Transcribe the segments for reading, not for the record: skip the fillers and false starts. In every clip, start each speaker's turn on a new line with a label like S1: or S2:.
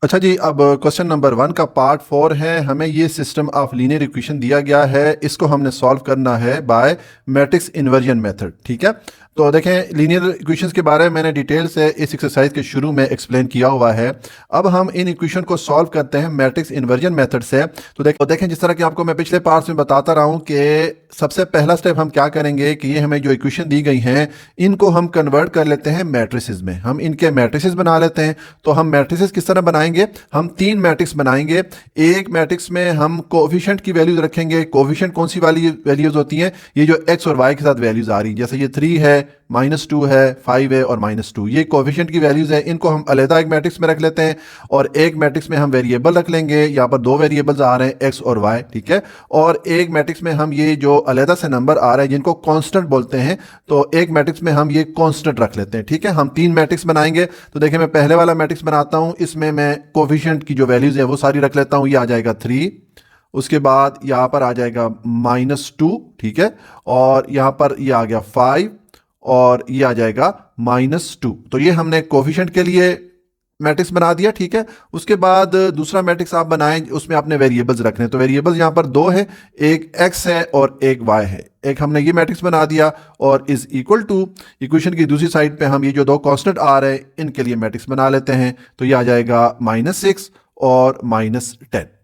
S1: अच्छा जी, अब question number 1 का पार्ट 4 है। हमें ये सिस्टम ऑफ लीनियर इक्वेशन दिया गया है, इसको हमने सॉल्व करना है बाय मैट्रिक्स इन्वर्जन मेथड। ठीक है, तो देखें लीनियर इक्वेशंस के बारे में मैंने डिटेल से इस एक्सरसाइज के शुरू में एक्सप्लेन किया हुआ है। अब हम इन इक्वेशन को सॉल्व करते हैं मैट्रिक्स इन्वर्जन मेथड से। तो देखें जिस तरह कि आपको मैं पिछले पार्ट्स में बताता रहा हूँ कि सबसे पहला स्टेप हम क्या करेंगे कि ये हमें जो इक्वेशन दी गई हैं इनको हम कन्वर्ट कर लेते हैं मैट्रिसेस में, हम इनके मैट्रिसेस बना लेते हैं। तो हम मैट्रिसेस किस तरह बनाएंगे, हम 3 मैट्रिक्स बनाएंगे। एक मैट्रिक्स में हम कोफिशिएंट की वैल्यूज रखेंगे। कोफिशिएंट कौन सी वाली वैल्यूज होती हैं, ये जो एक्स और वाई के साथ वैल्यूज आ रही, जैसे ये 3 है, -2 है, 5 है और -2, ये कोफिशिएंट की वैल्यूज है। इनको हम अलग एक मैट्रिक्स में रख लेते हैं और एक मैट्रिक्स में हम वेरिएबल रख लेंगे। यहाँ पर 2 वेरिएबल्स आ रहे हैं, एक्स और वाई। ठीक है, और एक मैट्रिक्स में हम ये जो अलग से नंबर आ रहे हैं जिनको कांस्टेंट बोलते हैं, तो एक मैट्रिक्स में हम ये कांस्टेंट रख लेते हैं। ठीक है, हम 3 मैट्रिक्स बनाएंगे। तो देखिए मैं पहले वाला मैट्रिक्स बनाता हूं, इसमें मैं कोफिशिएंट की जो वैल्यूज है वो सारी रख लेता हूं। ये आ जाएगा 3, उसके बाद यहां पर आ जाएगा -2। ठीक है, और यहां पर ये आ गया 5 और ये आ जाएगा -2। तो ये हमने कोफिशिएंट के लिए मैट्रिक्स बना दिया। ठीक है, उसके बाद दूसरा मैट्रिक्स आप बनाएं, उसमें आपने वेरिएबल्स रखने हैं। तो वेरिएबल्स यहाँ पर 2 है, एक x है और एक y है। एक हमने ये मैट्रिक्स बना दिया और इज इक्वल टू इक्वेशन की दूसरी साइड पे हम ये जो 2 कांस्टेंट आ रहे हैं इनके लिए मैट्रिक्स बना लेते हैं। तो ये आ जाएगा -6 और -10।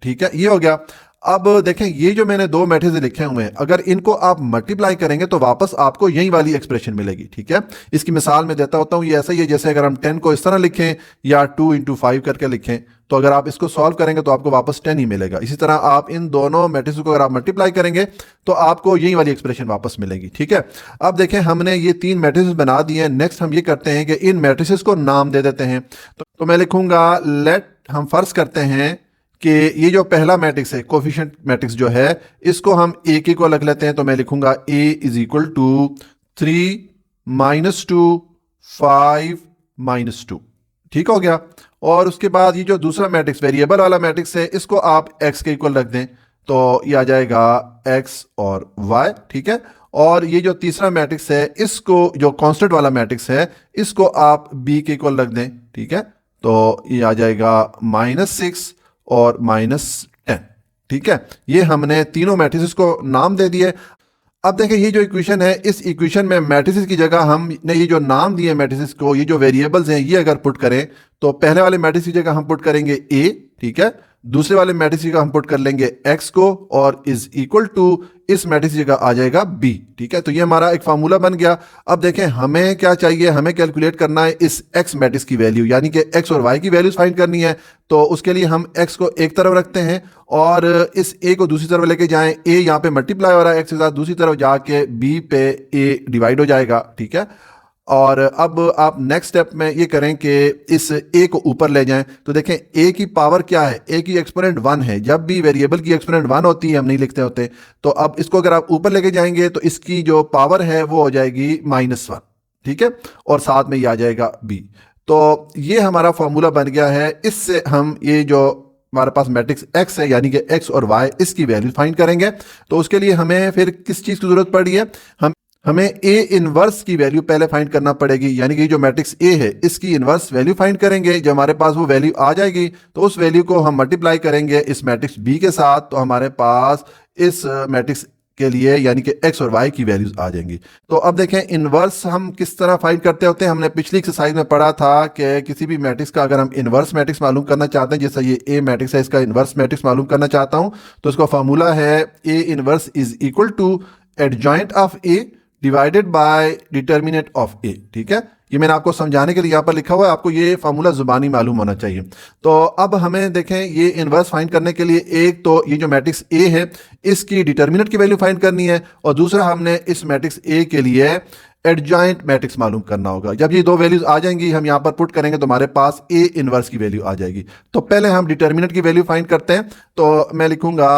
S1: ठीक है, ये हो गया। अब देखें ये जो मैंने 2 मैट्रिक्स लिखे हुए हैं, अगर इनको आप मल्टीप्लाई करेंगे तो वापस आपको यही वाली एक्सप्रेशन मिलेगी। ठीक है, इसकी मिसाल मैं देता होता हूं। ये ऐसा ही है जैसे अगर हम 10 को इस तरह लिखें या 2 × 5 करके लिखें, तो अगर आप इसको सॉल्व करेंगे तो आपको वापस 10 ही मिलेगा। इसी तरह आप इन दोनों मैट्रिक्स को अगर आप मल्टीप्लाई करेंगे तो आपको यही वाली एक्सप्रेशन वापस मिलेगी। ठीक है, अब देखें हमने ये 3 मैट्रिक्स बना दिए हैं। नेक्स्ट हम ये करते हैं कि इन मैट्रिक्स को नाम दे देते हैं। तो मैं लिखूंगा लेट, हम फर्ज करते हैं कि ये जो पहला मैट्रिक्स है कोफिशिएंट मैट्रिक्स जो है, इसको हम ए के को रख लेते हैं। तो मैं लिखूंगा a इज इक्वल टू 3 -2 5 -2। ठीक हो गया। और उसके बाद ये जो दूसरा मैट्रिक्स वेरिएबल वाला मैट्रिक्स है, इसको आप x के इक्वल रख दें, तो ये आ जाएगा x और y। ठीक है, और ये जो तीसरा मैट्रिक्स है, इसको जो कांस्टेंट वाला मैट्रिक्स है, इसको आप b के इक्वल रख दें। ठीक है, तो ये आ जाएगा -6 और -10। ठीक है, ये हमने तीनों मैट्रिसेस को नाम दे दिए। अब देखें ये जो इक्वेशन है, इस इक्वेशन में मैट्रिसेस की जगह हमने ये जो नाम दिए मैट्रिसेस को, ये जो वेरिएबल्स हैं, ये अगर पुट करें तो पहले वाले मैट्रिक्स की जगह हम पुट करेंगे a। ठीक है, दूसरे वाले मैट्रिक्स की जगह हम पुट कर लेंगे x को और इज इक्वल टू इस मैट्रिक्स की जगह आ जाएगा b। ठीक है, तो ये हमारा एक फार्मूला बन गया। अब देखें हमें क्या चाहिए, हमें कैलकुलेट करना है इस x मैट्रिक्स की वैल्यू, यानी कि x और y की वैल्यूज फाइंड करनी है। तो उसके लिए हम x को एक तरफ रखते हैं और इस a को दूसरी तरफ लेके जाएं। a यहाँ पे मल्टीप्लाई हो रहा है x के साथ, दूसरी तरफ जाके b पे a डिवाइड हो जाएगा। ठीक है, और अब आप नेक्स्ट स्टेप में ये करें कि इस a को ऊपर ले जाएं। तो देखें a की पावर क्या है, a की एक्सपोनेंट 1 है। जब भी वेरिएबल की एक्सपोनेंट 1 होती है हम नहीं लिखते होते। तो अब इसको अगर आप ऊपर लेके जाएंगे तो इसकी जो पावर है वो हो जाएगी -1। ठीक है, और साथ में ये आ जाएगा b। तो ये हमारा फॉर्मूला बन गया है। इससे हम ये जो हमारे पास मैट्रिक्स x है, यानी कि x और y, इसकी वैल्यू फाइंड करेंगे। तो उसके लिए हमें फिर किस चीज़ की ज़रूरत पड़ी है, हमें a इनवर्स की वैल्यू पहले फाइंड करना पड़ेगी। यानी कि जो मैट्रिक्स a है इसकी इनवर्स वैल्यू फाइंड करेंगे। जब हमारे पास वो वैल्यू आ जाएगी तो उस वैल्यू को हम मल्टीप्लाई करेंगे इस मैट्रिक्स b के साथ, तो हमारे पास इस मैट्रिक्स के लिए यानी कि x और y की वैल्यूज आ जाएंगी। तो अब देखें इनवर्स हम किस तरह फाइंड करते होते हैं। हमने पिछली एक्सरसाइज में पढ़ा था कि किसी भी मैट्रिक्स का अगर हम इनवर्स मैट्रिक्स मालूम करना चाहते हैं, जैसे ये a मैट्रिक्स है, इसका इनवर्स मैट्रिक्स मालूम करना चाहता हूं, तो इसका फॉर्मूला है a inverse is equal to adjoint of a divided by determinant of a। ठीक है, ये मैंने आपको समझाने के लिए यहाँ पर लिखा हुआ है, आपको ये फार्मूला जुबानी मालूम होना चाहिए। तो अब हमें देखें ये इनवर्स फाइंड करने के लिए एक तो ये जो मैट्रिक्स a है इसकी डिटर्मिनेंट की वैल्यू फाइंड करनी है, और दूसरा हमने इस मैट्रिक्स a के लिए एडजॉइंट मैट्रिक्स मालूम करना होगा। जब ये दो वैल्यूज आ जाएंगी हम यहाँ पर पुट करेंगे तो हमारे पास a इनवर्स की वैल्यू आ जाएगी। तो पहले हम डिटर्मिनेंट की वैल्यू फाइंड करते हैं। तो मैं लिखूंगा,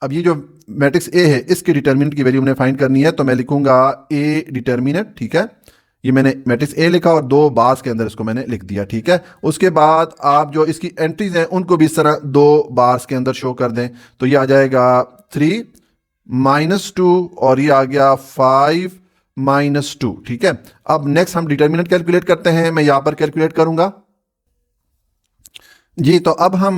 S1: अब ये जो मैट्रिक्स a है इसकी डिटर्मिनेंट की वैल्यू हमने फाइंड करनी है, तो मैं लिखूंगा a डिटर्मिनेंट। ठीक है, ये मैंने मैट्रिक्स a लिखा और 2 बार्स के अंदर इसको मैंने लिख दिया। ठीक है, उसके बाद आप जो इसकी एंट्रीज हैं उनको भी इस तरह 2 बार्स के अंदर शो कर दें। तो ये आ जाएगा 3 -2 और ये आ गया 5 -2। ठीक है, अब नेक्स्ट हम डिटर्मिनेंट कैलकुलेट करते हैं। मैं यहां पर कैलकुलेट करूंगा। जी, तो अब हम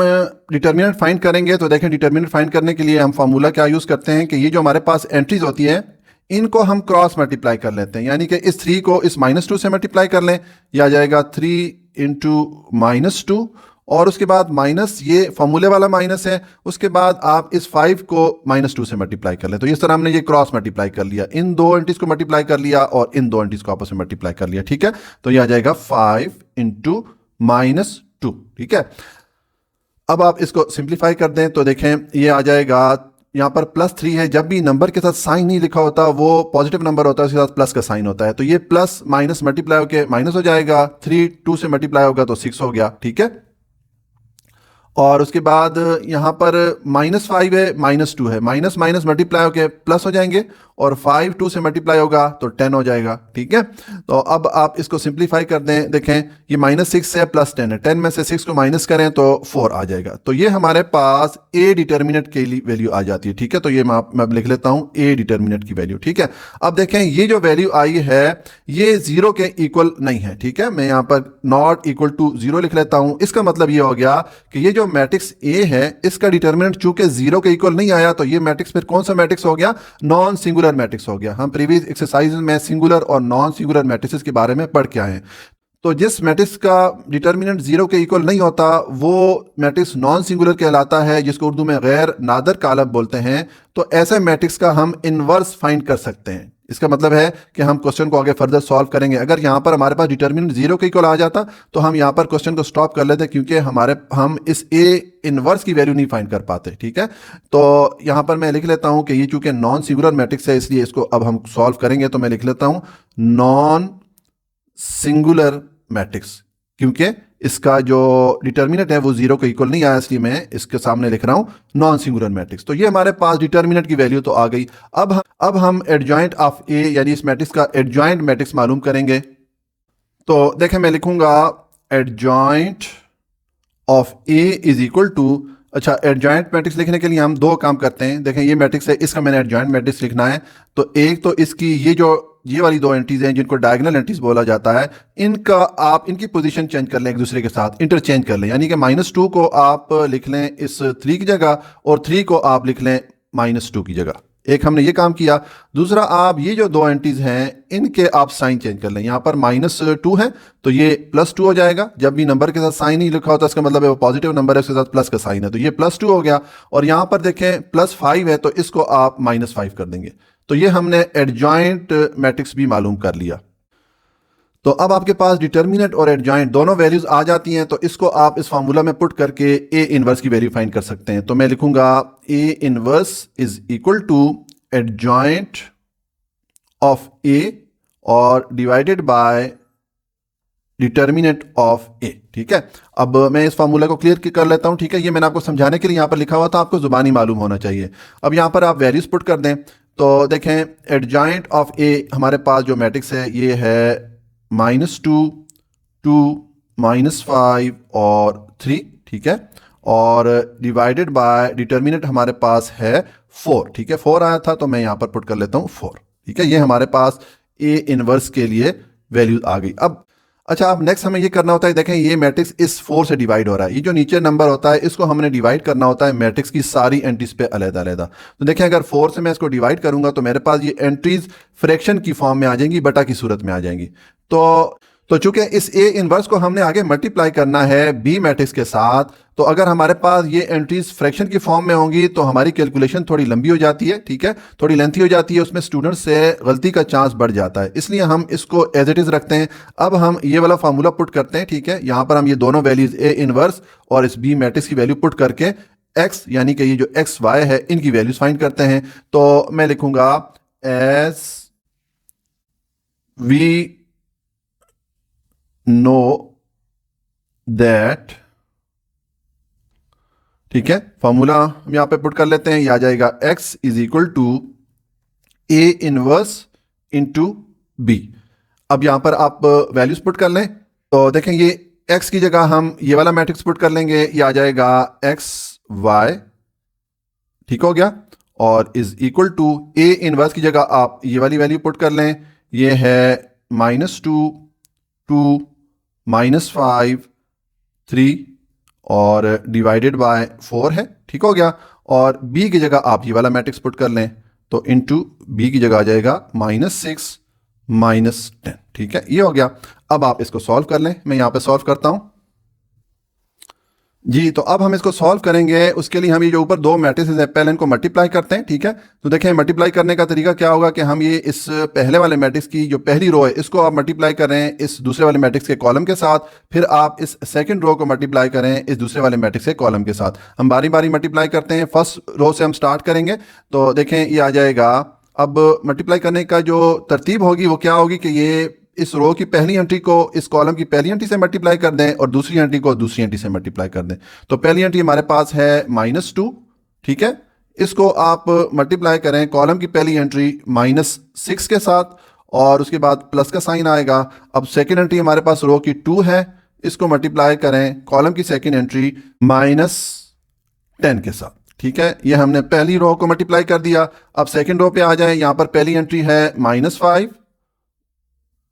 S1: डिटर्मिनेंट फाइंड करेंगे। तो देखें, डिटर्मिनेंट फाइंड करने के लिए हम फार्मूला क्या यूज़ करते हैं कि ये जो हमारे पास एंट्रीज होती हैं इनको हम क्रॉस मल्टीप्लाई कर लेते हैं, यानी कि इस 3 को इस -2 से मल्टीप्लाई कर लें, यह आ जाएगा 3 इंटू -2, और उसके बाद माइनस, ये फार्मूले वाला माइनस है, उसके बाद आप इस 5 को -2 से मल्टीप्लाई कर लें। तो इस तरह हमने ये क्रॉस मल्टीप्लाई कर लिया, इन दो एंटीज को मल्टीप्लाई कर लिया और इन दो एंटीज को आपस में मल्टीप्लाई कर लिया। ठीक है, तो ये आ जाएगा 5 इंटू -2। ठीक है, अब आप इसको सिंप्लीफाई कर दें तो देखें ये आ जाएगा, यहाँ पर +3 है। जब भी नंबर के साथ साइन नहीं लिखा होता, वो पॉजिटिव नंबर होता है, उसके साथ प्लस का साइन होता है, तो ये प्लस माइनस मल्टीप्लाई होकर माइनस हो जाएगा। 3 2 से मल्टीप्लाई होगा तो 6 हो गया। ठीक है, और उसके बाद यहाँ पर -5 है, -2 है, माइनस माइनस मल्टीप्लाई होकर प्लस हो जाएंगे, और 5 2 से मल्टीप्लाई होगा तो 10 हो जाएगा। ठीक है, तो अब आप इसको सिंप्लीफाई कर दें, देखें ये -6 है +10 है, 10 में से 6 को माइनस करें तो 4 आ जाएगा। तो ये हमारे पास ए डिटर्मिनेंट की वैल्यू आ जाती है। ठीक है, तो ये मैं लिख लेता हूँ ए डिटर्मिनेंट की वैल्यू। ठीक है, अब देखें ये जो वैल्यू आई है ये 0 के इक्वल नहीं है। ठीक है, मैं यहाँ पर नॉट इक्वल टू 0 लिख लेता हूँ। इसका मतलब ये हो गया कि ये जो मैट्रिक्स ए है इसका डिटर्मिनेंट चूंकि 0 के इक्वल नहीं आया, तो ये मैट्रिक्स फिर कौन सा मैट्रिक्स हो गया? नॉन सिंगुलर मैट्रिक्स हो गया। हम प्रीवियस एक्सरसाइज में सिंगुलर और नॉन सिंगुलर मैट्रिक्स के बारे में पढ़ के आए हैं। तो जिस मैट्रिक्स का डिटर्मिनेंट 0 के इक्वल नहीं होता वो मैट्रिक्स नॉन सिंगुलर कहलाता है, जिसको उर्दू में गैर नादर कालब बोलते हैं। तो ऐसे मैट्रिक्स का हम इनवर्स फाइंड कर सकते हैं। इसका मतलब है कि हम क्वेश्चन को आगे फर्दर सॉल्व करेंगे। अगर यहाँ पर हमारे पास डिटर्मिनेंट 0 के इक्वल आ जाता तो हम यहाँ पर क्वेश्चन को स्टॉप कर लेते, क्योंकि हम इस ए इनवर्स की वैल्यू नहीं फाइंड कर पाते। ठीक है, तो यहाँ पर मैं लिख लेता हूँ कि ये चूंकि नॉन सिंगुलर मैट्रिक्स है, इसलिए इसको अब हम सॉल्व करेंगे। तो मैं लिख लेता हूँ नॉन सिंगुलर मैट्रिक्स, क्योंकि इसका जो डिटर्मिनेंट है वो 0 के इक्वल नहीं आया, इसलिए मैं इसके सामने लिख रहा हूं नॉन सिंगुलर मैट्रिक्स। तो ये हमारे पास डिटर्मिनेंट की वैल्यू तो आ गई। अब हम एडजॉइंट ऑफ ए यानी इस मैट्रिक्स का एडजॉइंट मैट्रिक्स मालूम करेंगे। तो देखें, मैं लिखूंगा adjoint of A is equal to, अच्छा, एडजॉइंट मैट्रिक्स लिखने के लिए हम दो काम करते हैं। देखें, ये मैट्रिक्स है, इसका मैंने एडजॉइंट मैट्रिक्स लिखना है। तो एक तो इसकी ये वाली दो एंट्रीज हैं जिनको डायगोनल एंट्रीज बोला जाता है, इनका आप इनकी पोजीशन चेंज कर लें, एक दूसरे के साथ इंटरचेंज कर लें, यानी कि -2 को आप लिख लें इस 3 की जगह और 3 को आप लिख लें -2 की जगह। एक हमने ये काम किया। दूसरा, आप ये जो दो एंट्रीज हैं इनके आप साइन चेंज कर लें। यहाँ पर -2 है तो ये +2 हो जाएगा। जब भी नंबर के साथ साइन ही लिखा होता है इसका मतलब है वो पॉजिटिव नंबर है, उसके साथ प्लस का साइन है, तो ये +2 हो गया। और यहाँ पर देखें +5 है तो इसको आप -5 कर देंगे। तो ये हमने एडजॉइंट मैट्रिक्स भी मालूम कर लिया। तो अब आपके पास डिटर्मिनेंट और एडजॉइंट दोनों वैल्यूज आ जाती हैं, तो इसको आप इस फार्मूला में पुट करके ए इनवर्स की वैल्यू फाइंड कर सकते हैं। तो मैं लिखूंगा A inverse is equal to adjoint of A और divided by determinant of A. ठीक है, अब मैं इस फार्मूला को क्लियर कर लेता हूं। ठीक है, ये मैंने आपको समझाने के लिए यहाँ पर लिखा हुआ था, आपको जुबानी मालूम होना चाहिए। अब यहाँ पर आप वैल्यूज पुट कर दें। तो देखें, एडजॉइंट ऑफ ए हमारे पास जो मैट्रिक्स है ये है -2 2 -5 और 3। ठीक है, और डिवाइडेड बाय डिटर्मिनेंट हमारे पास है 4। ठीक है, 4 आया था तो मैं यहाँ पर पुट कर लेता हूँ 4। ठीक है, ये हमारे पास ए इनवर्स के लिए वैल्यू आ गई। अब अच्छा, अब नेक्स्ट हमें ये करना होता है, देखें ये मैट्रिक्स इस 4 से डिवाइड हो रहा है। ये जो नीचे नंबर होता है इसको हमने डिवाइड करना होता है मैट्रिक्स की सारी एंट्रीज पे अलग-अलग। तो देखें, अगर 4 से मैं इसको डिवाइड करूंगा तो मेरे पास ये एंट्रीज फ्रैक्शन की फॉर्म में आ जाएंगी, बटा की सूरत में आ जाएंगी। तो चूंकि इस ए इनवर्स को हमने आगे मल्टीप्लाई करना है बी मैट्रिक्स के साथ, तो अगर हमारे पास ये एंट्रीज फ्रैक्शन की फॉर्म में होंगी तो हमारी कैलकुलेशन थोड़ी लंबी हो जाती है। ठीक है, थोड़ी लेंथी हो जाती है, उसमें स्टूडेंट से गलती का चांस बढ़ जाता है, इसलिए हम इसको एज इट इज रखते हैं। अब हम ये वाला फार्मूला पुट करते हैं। ठीक है, यहाँ पर हम ये दोनों वैल्यूज ए इनवर्स और इस बी मैट्रिक्स की वैल्यू पुट करके एक्स यानी कि ये जो एक्स वाई है इनकी वैल्यूज फाइंड करते हैं। तो मैं लिखूंगा एज वी नो दैट, ठीक है, फॉर्मूला हम यहां पे पुट कर लेते हैं, ये आ जाएगा x is equal to A inverse into B. अब यहां पर आप वैल्यूज पुट कर लें। तो देखें, ये x की जगह हम ये वाला मैट्रिक्स पुट कर लेंगे, ये आ जाएगा x y। ठीक हो गया, और is equal to A inverse की जगह आप ये वाली वैल्यू पुट कर लें, ये है -2 2 -5 3 और डिवाइडेड बाय 4 है, ठीक हो गया। और b की जगह आप ये वाला मैट्रिक्स पुट कर लें, तो इनटू b की जगह आ जाएगा -6 -10, ठीक है, ये हो गया। अब आप इसको सॉल्व कर लें, मैं यहाँ पे सॉल्व करता हूँ जी। तो अब हम इसको सॉल्व करेंगे, उसके लिए हम ये जो ऊपर दो मैट्रिसेस है पहले इनको मल्टीप्लाई करते हैं, ठीक है। तो देखें मल्टीप्लाई करने का तरीका क्या होगा कि हम ये इस पहले वाले मैट्रिक्स की जो पहली रो है इसको आप मल्टीप्लाई करें इस दूसरे वाले मैट्रिक्स के कॉलम के साथ, फिर आप इस सेकंड रो को मल्टीप्लाई करें इस दूसरे वाले मैट्रिक्स के कॉलम के साथ। हम बारी बारी मल्टीप्लाई करते हैं, फर्स्ट रो से हम स्टार्ट करेंगे। तो देखें ये आ जाएगा। अब मल्टीप्लाई करने का जो तरतीब होगी वो क्या होगी कि ये इस रो की पहली एंट्री को इस कॉलम की पहली एंट्री से मल्टीप्लाई कर दें और दूसरी एंट्री को दूसरी एंट्री से मल्टीप्लाई कर दें। तो पहली एंट्री हमारे पास है -2, ठीक है। इसको आप मल्टीप्लाई करें कॉलम की पहली एंट्री -6 के साथ और उसके बाद प्लस का साइन आएगा। अब सेकेंड एंट्री हमारे पास रो की 2 है, इसको मल्टीप्लाई करें कॉलम की सेकेंड एंट्री -10 के साथ, ठीक है। ये हमने पहली रो को मल्टीप्लाई कर दिया। अब सेकेंड रो पे आ जाएं, यहां पर पहली एंट्री है -5,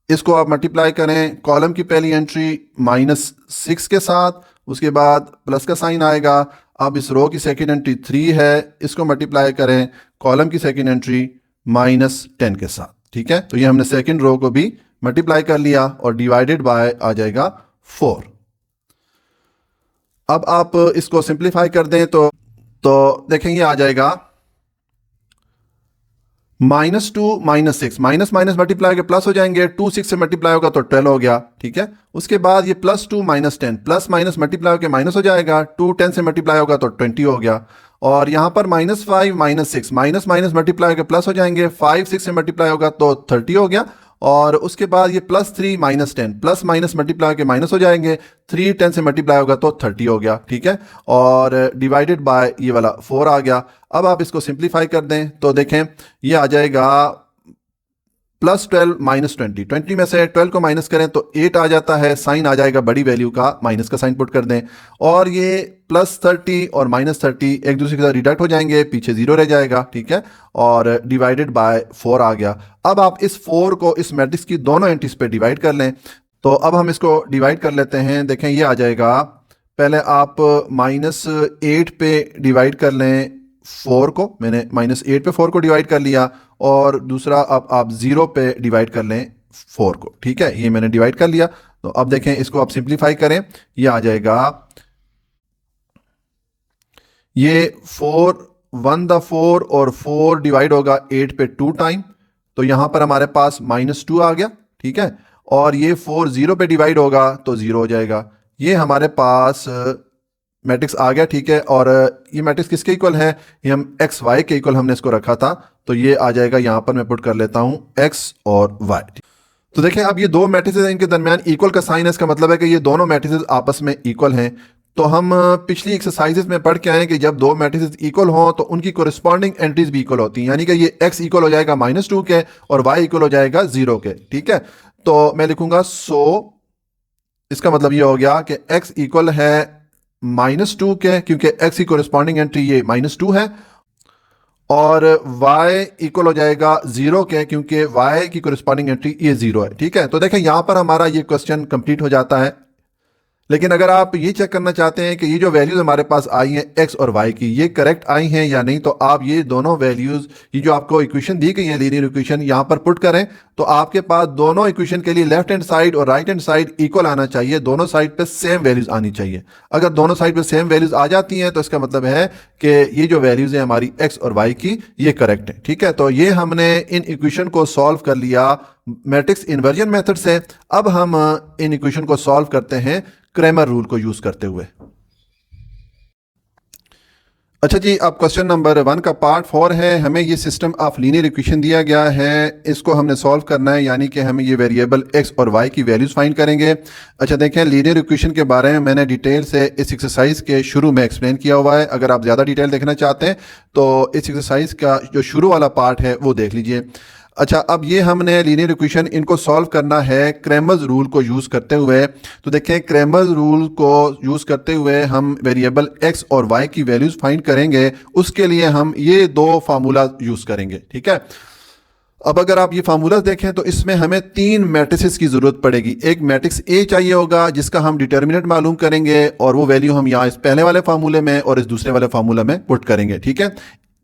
S1: इसको आप मल्टीप्लाई करें कॉलम की पहली एंट्री -6 के साथ, उसके बाद प्लस का साइन आएगा। अब इस रो की सेकेंड एंट्री 3 है, इसको मल्टीप्लाई करें कॉलम की सेकेंड एंट्री -10 के साथ, ठीक है। तो ये हमने सेकेंड रो को भी मल्टीप्लाई कर लिया और डिवाइडेड बाय आ जाएगा 4। अब आप इसको सिंप्लीफाई कर दें तो देखेंगे आ जाएगा -2 -6, माइनस माइनस मल्टीप्लाई के प्लस हो जाएंगे, 2 6 से मल्टीप्लाई होगा तो 12 हो गया, ठीक है। उसके बाद ये +2 -10, प्लस माइनस मल्टीप्लाई होकर माइनस हो जाएगा, 2 10 से मल्टीप्लाई होगा तो 20 हो गया। और यहाँ पर -5 -6, माइनस माइनस मल्टीप्लाई के प्लस हो जाएंगे, 5 6 से मल्टीप्लाई होगा तो 30 हो गया। और उसके बाद ये +3 -10, प्लस माइनस मल्टीप्लाई के माइनस हो जाएंगे, 3 10 से मल्टीप्लाई होगा तो 30 हो गया, ठीक है। और डिवाइडेड बाय ये वाला 4 आ गया। अब आप इसको सिंप्लीफाई कर दें तो देखें ये आ जाएगा +12 -20, 20 में से 12 को माइनस करें तो 8 आ जाता है, साइन आ जाएगा बड़ी वैल्यू का, माइनस का साइन पुट कर दें। और ये +30 और -30 एक दूसरे के साथ रिडक्ट हो जाएंगे, पीछे 0 रह जाएगा, ठीक है। और डिवाइडेड बाय 4 आ गया। अब आप इस 4 को इस मैट्रिक्स की दोनों एंट्रीज पे डिवाइड कर लें। तो अब हम इसको डिवाइड कर लेते हैं। देखें ये आ जाएगा, पहले आप -8 पे डिवाइड कर लें 4 को, मैंने -8 पे 4 को डिवाइड कर लिया। और दूसरा अब आप 0 पे डिवाइड कर लें 4 को, ठीक है। ये मैंने डिवाइड कर लिया। तो अब देखें इसको आप सिंप्लीफाई करें, ये आ जाएगा, ये 4 1 द 4 और 4 डिवाइड होगा 8 पे 2 टाइम, तो यहां पर हमारे पास -2 आ गया, ठीक है। और ये 4 0 पे डिवाइड होगा तो 0 हो जाएगा। ये हमारे पास मैट्रिक्स आ गया, ठीक है। और ये मैट्रिक्स किसके इक्वल है, ये हम एक्स वाई के इक्वल हमने इसको रखा था, तो ये आ जाएगा, यहां पर मैं पुट कर लेता हूं एक्स और वाई। तो देखें अब ये दो मैट्रिसेस हैं, इनके दरमियान इक्वल का साइन है, इसका मतलब है कि ये दोनों मैट्रिसेस आपस में इक्वल हैं। तो हम पिछली एक्सरसाइजेस में पढ़ के आए कि जब दो मैट्रिसेस इक्वल हों तो उनकी कोरिस्पॉन्डिंग एंट्रीज भी इक्वल होती हैं, यानी कि ये x इक्वल हो जाएगा -2 के और y इक्वल हो जाएगा 0 के, ठीक है। तो मैं लिखूंगा इसका मतलब ये हो गया कि x इक्वल है -2 के, क्योंकि x की कोरिस्पॉन्डिंग एंट्री ये -2 है, और y इक्वल हो जाएगा 0 के, क्योंकि y की कोरिस्पॉन्डिंग एंट्री ये 0 है, ठीक है। तो देखें यहां पर हमारा ये क्वेश्चन कंप्लीट हो जाता है। लेकिन अगर आप ये चेक करना चाहते हैं कि ये जो वैल्यूज हमारे पास आई हैं x और y की, ये करेक्ट आई हैं या नहीं, तो आप ये दोनों वैल्यूज, ये जो आपको इक्वेशन दी गई है लीनियर इक्वेशन, यहां पर पुट करें तो आपके पास दोनों इक्वेशन के लिए लेफ्ट हैंड साइड और राइट हैंड साइड इक्वल आना चाहिए, दोनों साइड पे सेम वैल्यूज आनी चाहिए। अगर दोनों साइड पे सेम वैल्यूज आ जाती हैं तो इसका मतलब है कि ये जो वैल्यूज हैं हमारी x और y की, ये करेक्ट है, ठीक है। तो ये हमने इन इक्वेशन को सॉल्व कर लिया मैट्रिक्स इन्वर्जन मेथड से। अब हम इन इक्वेशन को सॉल्व करते हैं क्रैमर रूल को यूज करते हुए। अच्छा जी, अब क्वेश्चन नंबर 1 का पार्ट 4 है। हमें ये सिस्टम ऑफ लीनियर इक्वेशन दिया गया है, इसको हमने सॉल्व करना है, यानी कि हमें ये वेरिएबल x और y की वैल्यूज फाइंड करेंगे। अच्छा देखें, लीनियर इक्वेशन के बारे में मैंने डिटेल से इस एक्सरसाइज के शुरू में एक्सप्लेन किया हुआ है। अगर आप ज़्यादा डिटेल देखना चाहते हैं तो इस एक्सरसाइज का जो शुरू वाला पार्ट है वो देख लीजिए। अच्छा, अब ये हमने लीनियर इक्वेशन इनको सॉल्व करना है क्रैमर्स रूल को यूज़ करते हुए। तो देखें, क्रैमर्स रूल को यूज़ करते हुए हम वेरिएबल x और y की वैल्यूज़ फाइंड करेंगे। उसके लिए हम ये दो फार्मूला यूज़ करेंगे, ठीक है। अब अगर आप ये फार्मूलाज देखें तो इसमें हमें तीन मैट्रिसेस की जरूरत पड़ेगी। एक मैट्रिक्स ए चाहिए होगा जिसका हम डिटर्मिनेंट मालूम करेंगे और वो वैल्यू हम यहाँ इस पहले वाले फार्मूले में और इस दूसरे वाले फार्मूला में पुट करेंगे, ठीक है।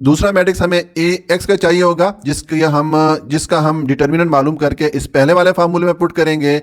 S1: दूसरा मैट्रिक्स हमें ए एक्स का चाहिए होगा जिसका हम डिटर्मिनेंट मालूम करके इस पहले वाले फार्मूले में पुट करेंगे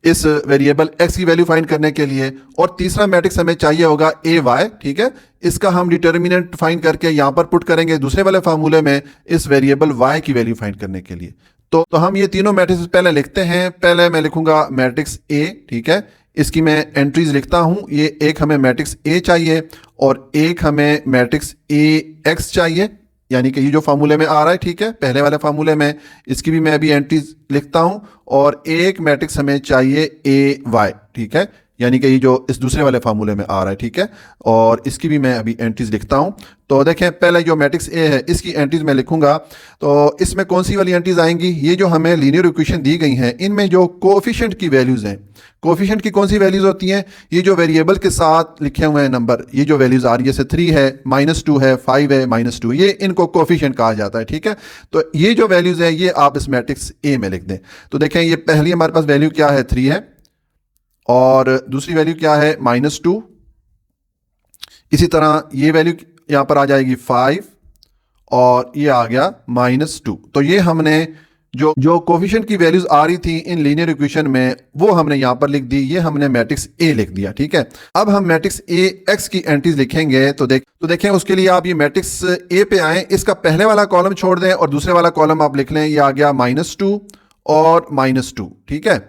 S1: इस वेरिएबल x की वैल्यू फाइंड करने के लिए। और तीसरा मैट्रिक्स हमें चाहिए होगा ए वाई, ठीक है। इसका हम डिटर्मिनेंट फाइंड करके यहां पर पुट करेंगे दूसरे वाले फार्मूले में इस वेरिएबल y की वैल्यू फाइंड करने के लिए। तो हम ये तीनों मैट्रिक्स पहले लिखते हैं। पहले मैं लिखूंगा मैट्रिक्स ए, ठीक है। इसकी मैं एंट्रीज लिखता हूं। ये एक हमें मैट्रिक्स ए चाहिए और एक हमें मैट्रिक्स ए एक्स चाहिए, यानी कि ये जो फार्मूले में आ रहा है, ठीक है, पहले वाले फार्मूले में। इसकी भी मैं अभी एंट्रीज लिखता हूं। और एक मैट्रिक्स हमें चाहिए ए वाई, ठीक है, यानी कि ये जो इस दूसरे वाले फार्मूले में आ रहा है, ठीक है। और इसकी भी मैं अभी एंट्रीज लिखता हूं। तो देखें, पहले जो मैट्रिक्स ए है इसकी एंट्रीज मैं लिखूंगा। तो इसमें कौन सी वाली एंट्रीज आएंगी? ये जो हमें लीनियर इक्वेशन दी गई हैं इनमें जो कोएफिशिएंट की वैल्यूज हैं, कोएफिशिएंट की कौन सी वैल्यूज होती हैं? ये जो वेरिएबल के साथ लिखे हुए हैं नंबर, ये जो वैल्यूज आ रही है, जैसे 3 है, -2 है, 5 है, -2, ये इनको कोएफिशिएंट कहा जाता है, ठीक है। तो ये जो वैल्यूज है ये आप इस मैट्रिक्स ए में लिख दें। तो देखें, ये पहली हमारे पास वैल्यू क्या है? 3 है और दूसरी वैल्यू क्या है? -2। इसी तरह ये वैल्यू यहां पर आ जाएगी 5 और ये आ गया -2। तो ये हमने जो कोफिशिएंट की वैल्यूज आ रही थी इन लीनियर इक्वेशन में वो हमने यहां पर लिख दी। ये हमने मैट्रिक्स ए लिख दिया, ठीक है। अब हम मैट्रिक्स ए एक्स की एंट्रीज लिखेंगे। तो देखें, उसके लिए आप ये मैट्रिक्स ए पे आए, इसका पहले वाला कॉलम छोड़ दें और दूसरे वाला कॉलम आप लिख लें। ये आ गया -2 और -2, ठीक है।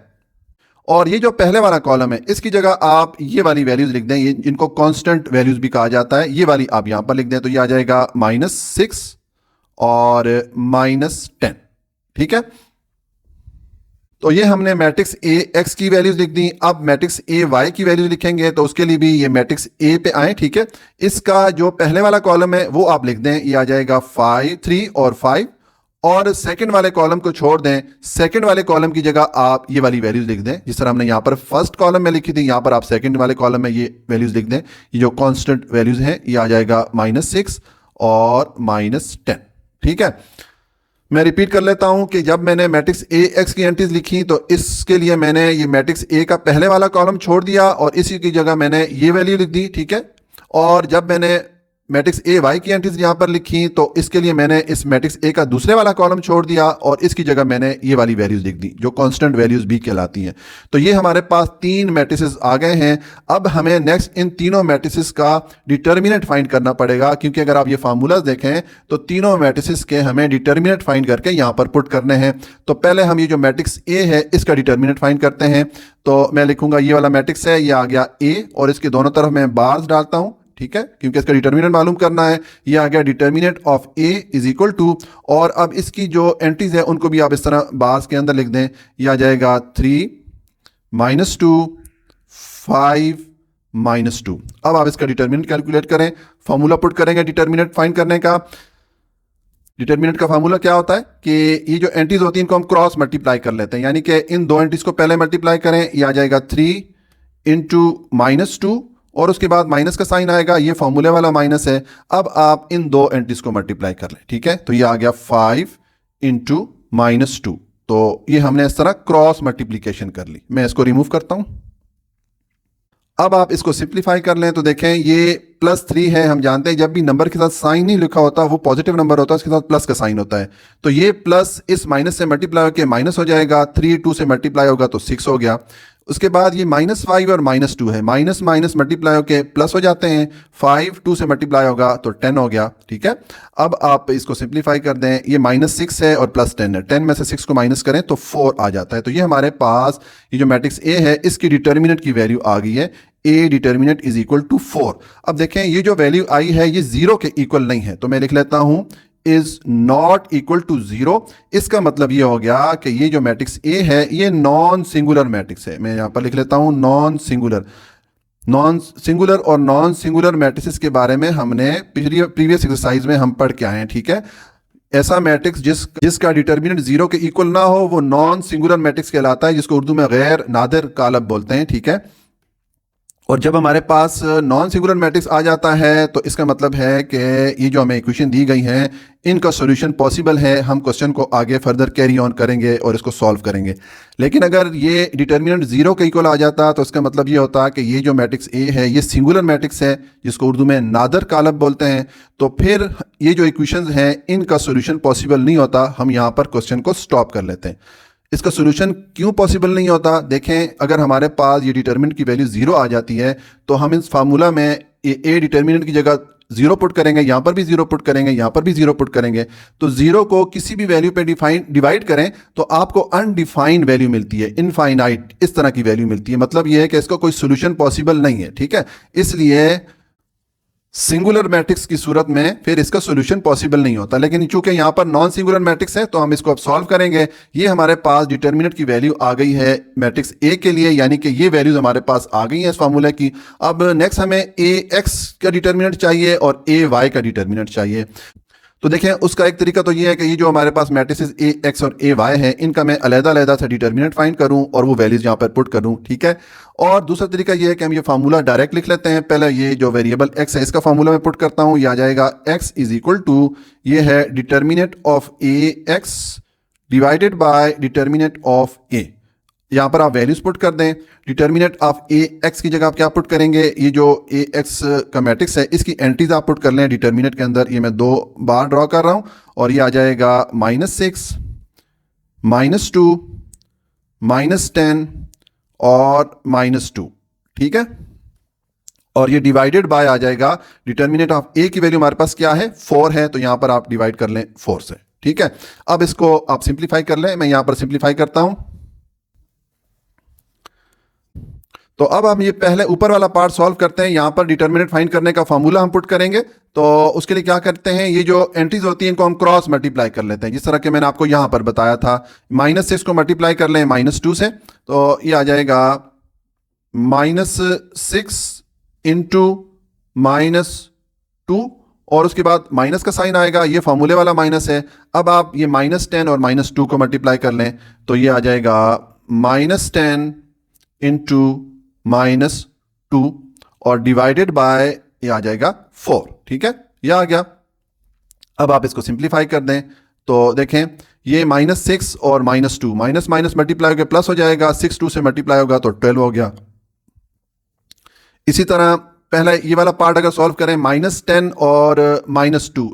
S1: और ये जो पहले वाला कॉलम है इसकी जगह आप ये वाली वैल्यूज लिख दें। ये इनको कांस्टेंट वैल्यूज भी कहा जाता है। ये वाली आप यहां पर लिख दें। तो ये आ जाएगा -6 और -10, ठीक है। तो ये हमने मैट्रिक्स ए एक्स की वैल्यूज लिख दी। अब मैट्रिक्स ए वाई की वैल्यूज लिखेंगे। तो उसके लिए भी ये मैट्रिक्स ए पे आए, ठीक है। इसका जो पहले वाला कॉलम है वो आप लिख दें। ये आ जाएगा 5, 3 और 5। और सेकंड वाले कॉलम को छोड़ दें। सेकंड वाले कॉलम की जगह आप ये वाली वैल्यूज लिख दें जिस तरह हमने यहां पर फर्स्ट कॉलम में लिखी थी। यहां पर आप सेकंड वाले कॉलम में ये वैल्यूज लिख दें। ये जो कांस्टेंट वैल्यूज हैं ये आ जाएगा -6 और -10, ठीक है। मैं रिपीट कर लेता हूं कि जब मैंने मैट्रिक्स ए एक्स की एंट्रीज लिखी तो इसके लिए मैंने ये मैट्रिक्स ए का पहले वाला कॉलम छोड़ दिया और इसी की जगह मैंने ये वैल्यू लिख दी, ठीक है। और जब मैंने मैट्रिक्स ए वाई की एंट्रीज यहां पर लिखी तो इसके लिए मैंने इस मैट्रिक्स ए का दूसरे वाला कॉलम छोड़ दिया और इसकी जगह मैंने ये वाली वैल्यूज लिख दी जो कांस्टेंट वैल्यूज भी कहलाती हैं। तो ये हमारे पास तीन मैट्रिसेस आ गए हैं। अब हमें नेक्स्ट इन तीनों मैट्रिसेस का डिटर्मिनेंट फाइंड करना पड़ेगा, क्योंकि अगर आप ये फार्मूलाज देखें तो तीनों मैट्रिसेस के हमें डिटर्मिनेंट फाइंड करके यहां पर पुट करने हैं। तो पहले हम ये जो मैट्रिक्स ए है इसका डिटर्मिनेंट फाइंड करते हैं। तो मैं लिखूंगा ये वाला मैट्रिक्स है, ये आ गया ए और इसके दोनों तरफ मैं बार्स डालता हूं, ठीक है, क्योंकि इसका डिटर्मिनेंट मालूम करना है। ये आ गया determinant of A is equal to, और अब इसकी जो एंट्रीज है उनको भी आप इस तरह बार्स के अंदर लिख दें। ये आ जाएगा 3, -2, 5, -2। अब आप इसका डिटर्मिनेंट कैलकुलेट करें, फॉर्मूला पुट करेंगे डिटर्मिनेंट फाइंड करने का। डिटर्मिनेंट का फार्मूला क्या होता है कि ये जो एंट्रीज होती हैं इनको हम क्रॉस मल्टीप्लाई कर लेते हैं, यानी कि इन दो एंट्रीज को पहले मल्टीप्लाई करें। ये आ जाएगा 3 × -2 और उसके बाद माइनस का साइन आएगा, ये फॉर्मूले वाला माइनस है। अब आप इन दो एंट्रीज को मल्टीप्लाई कर लें, ठीक है। तो ये आ गया 5 × -2। तो ये हमने इस तरह क्रॉस मल्टीप्लीकेशन कर ली। मैं इसको रिमूव करता हूं। अब आप इसको सिंप्लीफाई कर लें तो देखें ये +3 है। हम जानते हैं जब भी नंबर के साथ साइन नहीं लिखा होता वो पॉजिटिव नंबर होता है, उसके साथ प्लस का साइन होता है। तो ये प्लस इस माइनस से मल्टीप्लाई होकर माइनस हो जाएगा। 3 2 से मल्टीप्लाई होगा तो 6 हो गया। उसके बाद ये -5 और -2 है, माइनस माइनस मल्टीप्लाई होकर प्लस हो जाते हैं। 5 2 से मल्टीप्लाई होगा तो 10 हो गया, ठीक है। अब आप इसको सिंप्लीफाई कर दें। ये -6 है और +10 है, 10 में से 6 को माइनस करें तो 4 आ जाता है। तो ये हमारे पास ये जो मैट्रिक्स ए है इसकी डिटर्मिनेंट की वैल्यू आ गई है। A determinant is equal to 4। अब देखें ये जो वैल्यू आई है ये 0 के इक्वल नहीं है, तो मैं लिख लेता हूं इज नॉट इक्वल टू 0। इसका मतलब ये हो गया कि ये जो मैट्रिक्स ए है ये नॉन सिंगुलर मैट्रिक्स है। मैं यहां पर लिख लेता हूं नॉन सिंगुलर। नॉन सिंगुलर और नॉन सिंगुलर मैट्रिक्स के बारे में हमने प्रीवियस एक्सरसाइज में हम पढ़ के आए हैं, ठीक है। ऐसा मैट्रिक्स जिसका डिटर्मिनेंट 0 के इक्वल ना हो वो नॉन सिंगुलर मैट्रिक्स कहलाता है, जिसको उर्दू में गैर नादिर कालब बोलते हैं, ठीक है। और जब हमारे पास नॉन सिंगुलर मैट्रिक्स आ जाता है तो इसका मतलब है कि ये जो हमें इक्वेशन दी गई हैं इनका सॉल्यूशन पॉसिबल है। हम क्वेश्चन को आगे फर्दर कैरी ऑन करेंगे और इसको सॉल्व करेंगे। लेकिन अगर ये डिटर्मिनेंट जीरो के इक्वल आ जाता तो इसका मतलब ये होता कि ये जो मैट्रिक्स ए है ये सिंगुलर मैट्रिक्स है, जिसको उर्दू में नादर कालब बोलते हैं। तो फिर ये जो इक्वेशंस हैं इनका सॉल्यूशन पॉसिबल नहीं होता। हम यहाँ पर क्वेश्चन को स्टॉप कर लेते हैं। इसका सॉल्यूशन क्यों पॉसिबल नहीं होता? देखें, अगर हमारे पास ये डिटर्मिनेंट की वैल्यू जीरो आ जाती है तो हम इस फार्मूला में ए डिटर्मिनेंट की जगह जीरो पुट करेंगे, यहाँ पर भी जीरो पुट करेंगे, यहाँ पर भी जीरो पुट करेंगे। तो जीरो को किसी भी वैल्यू पे डिवाइड करें तो आपको अनडिफाइंड वैल्यू मिलती है, इनफाइनाइट इस तरह की वैल्यू मिलती है। मतलब यह है कि इसका कोई सोल्यूशन पॉसिबल नहीं है। ठीक है, इसलिए सिंगुलर मैट्रिक्स की सूरत में फिर इसका सॉल्यूशन पॉसिबल नहीं होता। लेकिन चूंकि यहाँ पर नॉन सिंगुलर मैट्रिक्स है तो हम इसको अब सॉल्व करेंगे। ये हमारे पास डिटर्मिनेंट की वैल्यू आ गई है मैट्रिक्स ए के लिए, यानी कि ये वैल्यूज हमारे पास आ गई हैं इस फार्मूले की। अब नेक्स्ट हमें ए एक्स का डिटर्मिनेंट चाहिए और ए वाई का डिटर्मिनेंट चाहिए। तो देखें, उसका एक तरीका तो ये है कि ये जो हमारे पास मैट्रिसेस ए एक्स और ए वाई है इनका मैं अलग-अलग से डिटर्मिनेंट फाइंड करूं और वो वैल्यूज यहाँ पर पुट करूं। ठीक है, और दूसरा तरीका ये है कि हम ये फार्मूला डायरेक्ट लिख लेते हैं। पहले ये जो वेरिएबल एक्स है इसका फार्मूला मैं पुट करता हूं, ये आ जाएगा एक्स इज इक्वल टू, ये है determinant of A x divided by determinant of A. यहाँ पर आप वैल्यूज पुट कर दें। डिटर्मिनेंट ऑफ ए एक्स की जगह आप क्या पुट करेंगे? ये जो ए एक्स का मैट्रिक्स है इसकी एंट्रीज आप पुट कर लें डिटर्मिनेंट के अंदर। ये मैं 2 बार ड्रॉ कर रहा हूँ और ये आ जाएगा -6, -2, -10 और -2। ठीक है, और ये डिवाइडेड बाय आ जाएगा डिटर्मिनेंट ऑफ ए की वैल्यू हमारे पास क्या है? 4 है, तो यहां पर आप डिवाइड कर लें 4 से। ठीक है, अब इसको आप सिंप्लीफाई कर लें। मैं यहां पर सिंप्लीफाई करता हूं। तो अब हम ये पहले ऊपर वाला पार्ट सॉल्व करते हैं। यहां पर डिटर्मिनेंट फाइंड करने का फार्मूला हम पुट करेंगे। तो उसके लिए क्या करते हैं, ये जो एंट्रीज होती हैं इनको हम क्रॉस मल्टीप्लाई कर लेते हैं, जिस तरह के मैंने आपको यहां पर बताया था। -6 को मल्टीप्लाई कर लें -2 से, तो ये आ जाएगा -6 इंटू -2 और उसके बाद माइनस का साइन आएगा, ये फॉर्मूले वाला माइनस है। अब आप ये -10 और -2 को मल्टीप्लाई कर लें तो ये आ जाएगा -10 इंटू -2 और डिवाइडेड बाय ये आ जाएगा 4। ठीक है, ये आ गया। अब आप इसको सिंप्लीफाई कर दें तो देखें, ये -6 और -2 माइनस माइनस मल्टीप्लाई होकर प्लस हो जाएगा, 6 2 से मल्टीप्लाई होगा तो 12 हो गया। इसी तरह पहले ये वाला पार्ट अगर सॉल्व करें, -10 और -2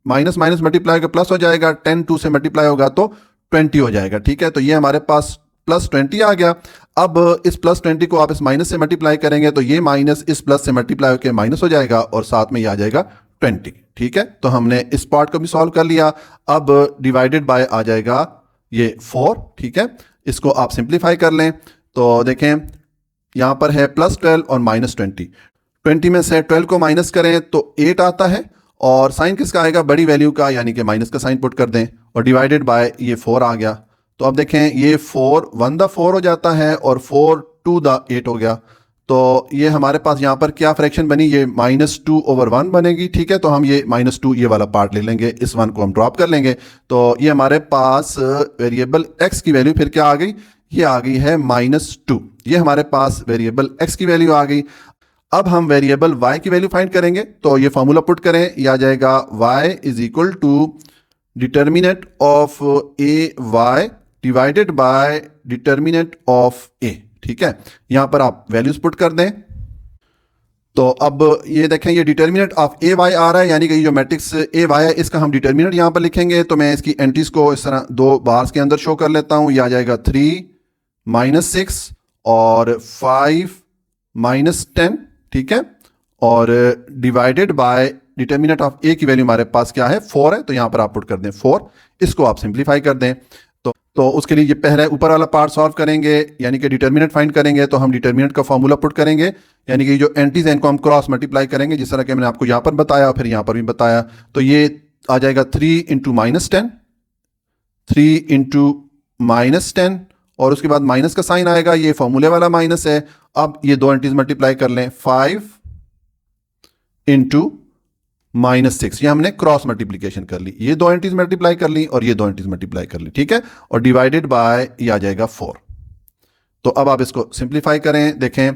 S1: माइनस माइनस मल्टीप्लाई होकर प्लस हो जाएगा, 10 2 से मल्टीप्लाई होगा तो 20 हो जाएगा। ठीक है, तो ये हमारे पास +20 आ गया। अब इस +20 को आप इस माइनस से मल्टीप्लाई करेंगे तो ये माइनस इस प्लस से मल्टीप्लाई होकर माइनस हो जाएगा और साथ में ये आ जाएगा 20। ठीक है, तो हमने इस पार्ट को भी सॉल्व कर लिया। अब डिवाइडेड बाय आ जाएगा ये 4। ठीक है, इसको आप सिंप्लीफाई कर लें तो देखें यहां पर है +12 और -20। 20 में से 12 को माइनस करें तो 8 आता है और साइन किसका आएगा? बड़ी वैल्यू का, यानी कि माइनस का साइन पुट कर दें और डिवाइडेड बाय ये 4 आ गया। तो अब देखें ये 4 1 द 4 हो जाता है और 4 2 द 8 हो गया। तो ये हमारे पास यहाँ पर क्या फ्रैक्शन बनी? ये -2/1 बनेगी। ठीक है, तो हम ये -2 ये वाला पार्ट ले लेंगे, इस 1 को हम ड्रॉप कर लेंगे। तो ये हमारे पास वेरिएबल x की वैल्यू फिर क्या आ गई? ये आ गई है -2। ये हमारे पास वेरिएबल x की वैल्यू आ गई। अब हम वेरिएबल y की वैल्यू फाइंड करेंगे तो ये फॉर्मूला पुट करें, ये आ जाएगा y is equal to determinant of A y divided by determinant of A. ठीक है, यहां पर आप वैल्यूज पुट कर दें। तो अब ये देखें, ये डिटर्मिनेंट ऑफ ए वाई आ रहा है, यानी कि ये जो मैट्रिक्स ए वाई है इसका हम डिटर्मिनेंट यहां पर लिखेंगे। तो मैं इसकी एंट्रीज को इस तरह 2 बार्स के अंदर शो कर लेता हूं। ये आ जाएगा 3 -6 और 5 -10। ठीक है, और डिवाइडेड बाय डिटर्मिनेंट ऑफ ए की वैल्यू हमारे पास क्या है? 4 है, तो यहां पर आप पुट कर दें 4। इसको आप सिंप्लीफाई कर दें तो उसके लिए ये पहले ऊपर वाला पार्ट सॉल्व करेंगे, यानी कि डिटर्मिनेंट फाइंड करेंगे। तो हम डिटर्मिनेंट का फॉर्मूला पुट करेंगे, यानी कि जो एंट्रीज हैं इनको हम क्रॉस मल्टीप्लाई करेंगे, जिस तरह कि मैंने आपको यहां पर बताया फिर यहां पर भी बताया। तो ये आ जाएगा 3 × -10, 3 × -10 और उसके बाद माइनस का साइन आएगा, ये फॉर्मूले वाला माइनस है। अब ये 2 एंट्रीज मल्टीप्लाई कर लें, 5 × -6, ये हमने क्रॉस मल्टीप्लीकेशन कर ली। ये 2 एंट्रीज मल्टीप्लाई कर ली और ये 2 एंट्रीज मल्टीप्लाई कर ली। ठीक है, और डिवाइडेड बाय ये आ जाएगा 4। तो अब आप इसको सिंप्लीफाई करें, देखें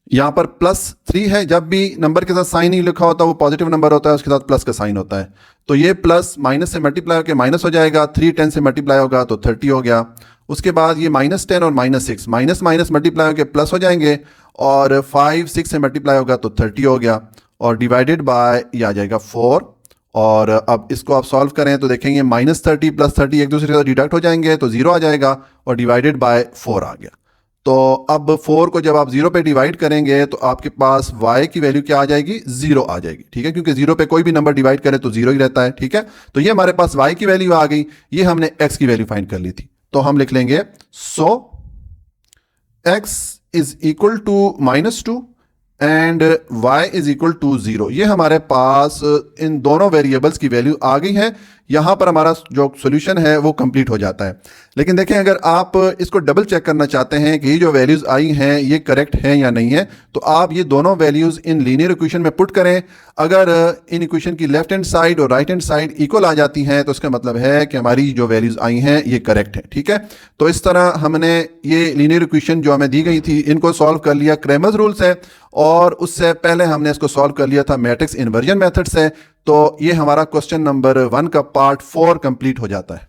S1: यहाँ पर +3 है, जब भी नंबर के साथ साइन नहीं लिखा होता वो पॉजिटिव नंबर होता है, उसके साथ प्लस का साइन होता है। तो ये प्लस माइनस से मल्टीप्लाई होकर माइनस हो जाएगा, 3 10 से मल्टीप्लाई होगा तो 30 हो गया। उसके बाद ये -10 और -6 माइनस माइनस मल्टीप्लाई होकर प्लस हो जाएंगे, और 5 6 से मल्टीप्लाई होगा तो 30 हो गया, और डिवाइडेड बाय ये आ जाएगा 4। और अब इसको आप सॉल्व करें तो देखेंगे -30 + 30 एक दूसरे के साथ डिडक्ट हो जाएंगे तो 0 आ जाएगा, और डिवाइडेड बाय 4 आ गया। तो अब 4 को जब आप 0 पे डिवाइड करेंगे तो आपके पास y की वैल्यू क्या आ जाएगी, 0 आ जाएगी। ठीक है, क्योंकि 0 पे कोई भी नंबर डिवाइड करे तो 0 ही रहता है। ठीक है, तो ये हमारे पास y की वैल्यू आ गई, ये हमने x की वैल्यू फाइंड कर ली थी। तो हम लिख लेंगे so x is equal to -2 and y is equal to 0। ये हमारे पास इन दोनों वेरिएबल्स की वैल्यू आ गई है। यहाँ पर हमारा जो सोल्यूशन है वो कंप्लीट हो जाता है। लेकिन देखें, अगर आप इसको डबल चेक करना चाहते हैं कि ये जो वैल्यूज़ आई हैं ये करेक्ट हैं या नहीं है, तो आप ये दोनों वैल्यूज़ इन लीनियर इक्वेशन में पुट करें। अगर इन इक्वेशन की लेफ्ट हैंड साइड और राइट हैंड साइड इक्वल आ जाती हैं तो इसका मतलब है कि हमारी जो वैल्यूज़ आई हैं ये करेक्ट है। ठीक है, तो इस तरह हमने ये लीनियर इक्वेशन जो हमें दी गई थी इनको सॉल्व कर लिया। क्रैमर्स रूल से, और उससे पहले हमने इसको सॉल्व कर लिया था मैट्रिक्स इन्वर्जन मेथड से। तो ये हमारा क्वेश्चन नंबर 1 का पार्ट 4 कंप्लीट हो जाता है।